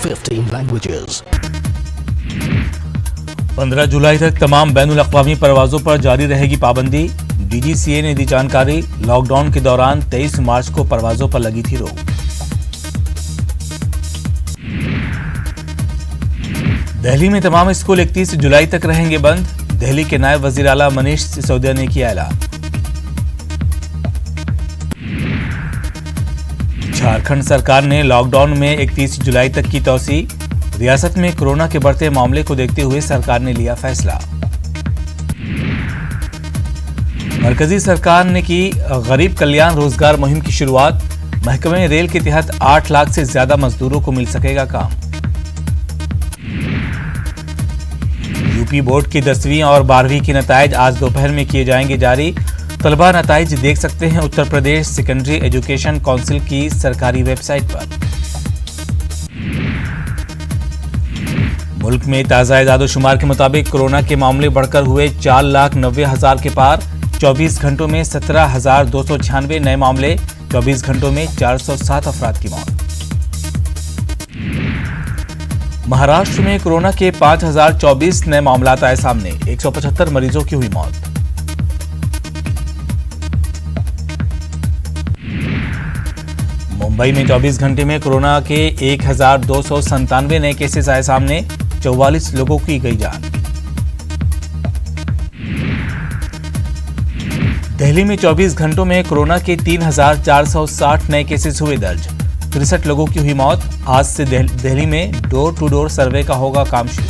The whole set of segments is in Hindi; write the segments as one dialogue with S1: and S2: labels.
S1: 15 languages.
S2: 15 जुलाई तक तमाम बैनुल-अक़वामी परवाजों पर जारी रहेगी पाबंदी। DGCA ने दी जानकारी। लॉकडाउन के दौरान 23 मार्च को परवाजों पर लगी थी रोक। दिल्ली में तमाम स्कूल 31 जुलाई तक रहेंगे बंद। दिल्ली के नायब वज़ीर आला मनीष सिसोदिया ने किया ऐलान। झारखंड सरकार ने लॉकडाउन में 31 जुलाई तक की तौसी। रियासत में कोरोना के बढ़ते मामले को देखते हुए सरकार ने लिया फैसला। मरकजी सरकार ने की गरीब कल्याण रोजगार मुहिम की शुरुआत। महकमे रेल के तहत 8 लाख से ज्यादा मजदूरों को मिल सकेगा काम। यूपी बोर्ड की 10वीं और 12वीं के नताइज आज दोपहर में किए जाएंगे जारी। तलबा नताइज देख सकते हैं Uttar Pradesh secondary education council की सरकारी वेबसाइट पर। मुल्क में ताज़ा इजाद-ओ-शुमार के मुताबिक कोरोना के मामले बढ़कर हुए 4,90,000 के पार। 24 घंटों में 17,296 नए मामले। 24 घंटों में 407 अफराद की मौत। महाराष्ट्र में कोरोना के 5,024 नए मामलात आए सामने। 175 मरीजों की हुई मौत। मुंबई में 24 घंटे में कोरोना के 1,297 नए केसेस आए सामने। 44 लोगों की गई जान। दिल्ली में 24 घंटों में कोरोना के 3,460 नए केसेस हुए दर्ज। 63 लोगों की हुई मौत। आज से दिल्ली में डोर टू डोर सर्वे का होगा काम शुरू।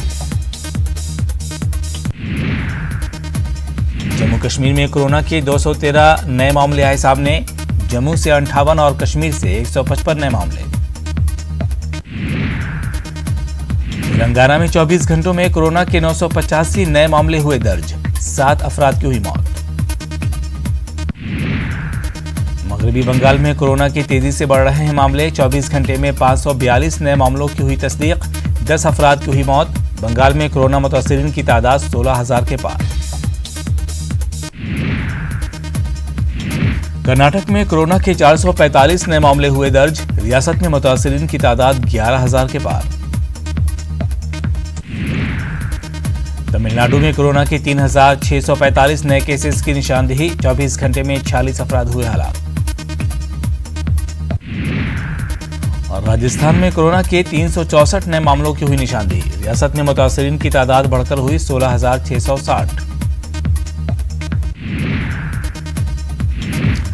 S2: जम्मू कश्मीर में कोरोना के 213 नए मामले आए सामने। जम्मू से 58 और कश्मीर से 155 नए मामले। तेलंगाना में 24 घंटों में कोरोना के 985 नए मामले हुए दर्ज। 7 अफराद की हुई मौत। मगरबी बंगाल में कोरोना के तेजी से बढ़ रहे हैं मामले। 24 घंटे में 542 नए मामलों की हुई तस्दीक। 10 अफराद की हुई मौत। बंगाल में कोरोना मुतासिरीन की तादाद 16,000 के पार। कर्नाटक में कोरोना के 445 नए मामले हुए दर्ज। रियासत में मुतासिरीन की तादाद 11,000 के पार। तमिलनाडु में कोरोना के 3,645 नए केसेस की निशानदेही। 24 घंटे में 46 अफराद हुए हलाक। और राजस्थान में कोरोना के 364 नए मामलों की हुई निशानदेही। रियासत में मुतासिरीन की तादाद बढ़कर हुई 16,660।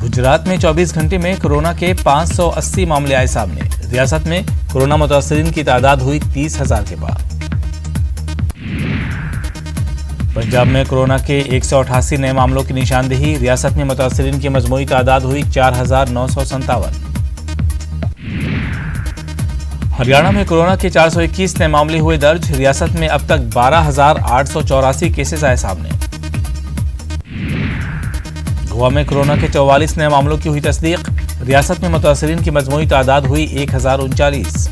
S2: गुजरात में 24 घंटे में कोरोना के 580 मामले आए सामने। रियासत में कोरोना मुतासिरीन की तादाद हुई 30,000 के पार। पंजाब में कोरोना के 188 नए मामलों की निशानदेही। रियासत में मुतासिरीन की मजमूई तादाद हुई 4,957। हरियाणा में कोरोना के 421 नए मामले हुए दर्ज। रियासत में अब तक 12,884 केसेस आए सामने। गोवा में कोरोना के 44 नए मामलों की हुई तस्दीक। रियासत में मुतासिरीन की मजमूई तादाद हुई 1,039।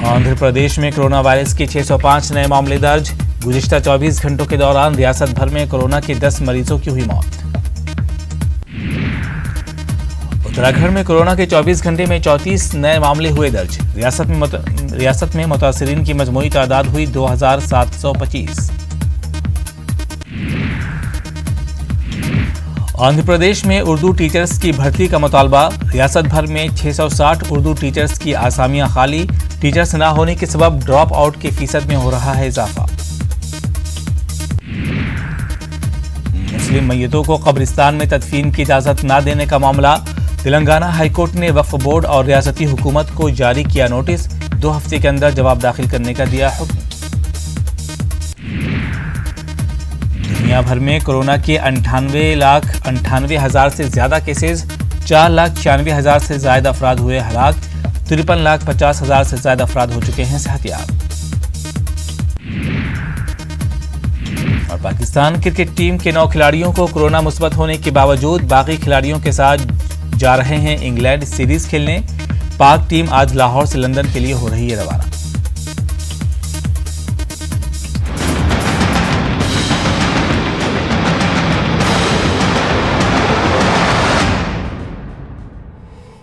S2: आंध्र प्रदेश में कोरोना वायरस के 605 नए मामले दर्ज। गुज़िश्ता 24 घंटों के दौरान रियासत भर में कोरोना के 10 मरीजों की हुई मौत। उत्तराखंड में कोरोना के 24 घंटे में 34 नए मामले हुए दर्ज। रियासत में मुतासिरीन की मजमूई तादाद हुई 2,725। आंध्र प्रदेश में उर्दू टीचर्स की भर्ती का मुतालबा। रियासत भर में 660 उर्दू टीचर्स की आसामियां खाली। टीचर्स न होने के सबब ड्रॉप आउट के फीसद में हो रहा है इजाफा। मुस्लिम मैयतों को कब्रिस्तान में तदफीन की इजाजत न देने का मामला। तेलंगाना हाईकोर्ट ने वक्फ बोर्ड और रियासती हुकूमत को जारी किया नोटिस। 2 हफ्ते के अंदर जवाब दाखिल करने का दिया हुक्म। दुनिया भर में कोरोना के 98,98,000 से ज्यादा केसेस। 4,96,000 से ज्यादा अफराद हुए हलाक। 53,50,000 से ज्यादा अफराद हो चुके हैं सेहतियाब। और पाकिस्तान क्रिकेट टीम के 9 खिलाड़ियों को कोरोना मुस्बत होने के बावजूद बाकी खिलाड़ियों के साथ जा रहे हैं इंग्लैंड सीरीज खेलने। पाक टीम आज लाहौर से लंदन के लिए हो रही है रवाना।